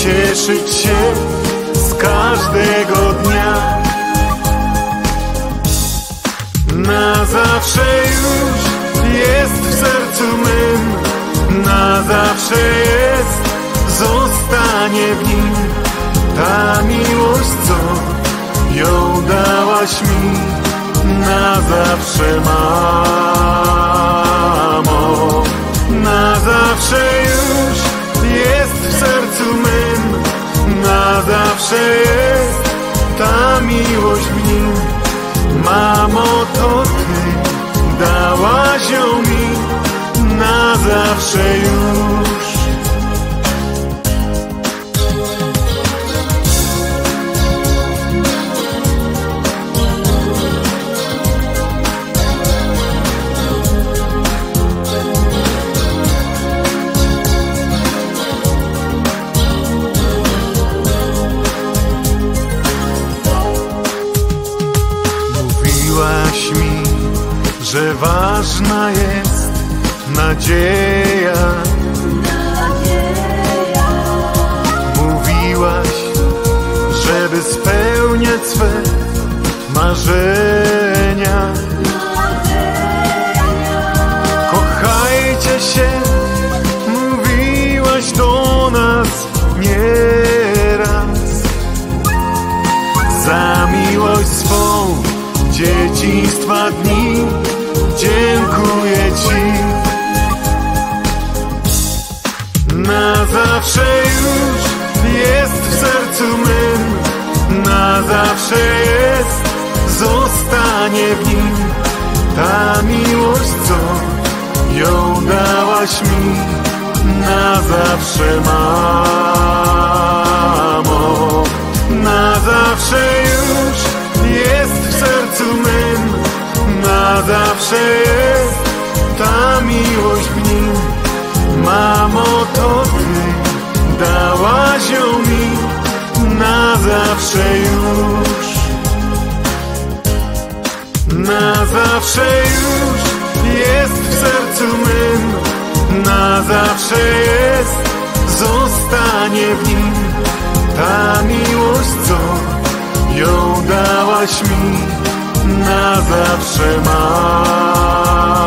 cieszyć się z każdego dnia. Na zawsze już jest w sercu mym, na zawsze jest, zostanie w nim ta miłość, co ją dałaś mi. Na zawsze, mamo, na zawsze już jest w sercu mym, na zawsze jest ta miłość w nim. Mamo, to ty dałaś ją mi na zawsze już. Mówiłaś mi, że ważna jest nadzieja. Mówiłaś, żeby spełniać swe marzenia. Kochajcie się, mówiłaś do nas nieraz. Za miłość swą dzieciństwa dni dziękuję ci. Na zawsze już jest w sercu mym, na zawsze jest, zostanie w nim ta miłość, co ją dałaś mi. Na zawsze, mamo, na zawsze już jest w sercu mym, na zawsze jest ta miłość w nim. Mamo, to ty dałaś ją mi na zawsze już. Na zawsze już jest w sercu mym, na zawsze jest, zostanie w nim ta miłość, co ją dałaś mi. Na zawsze, mamo.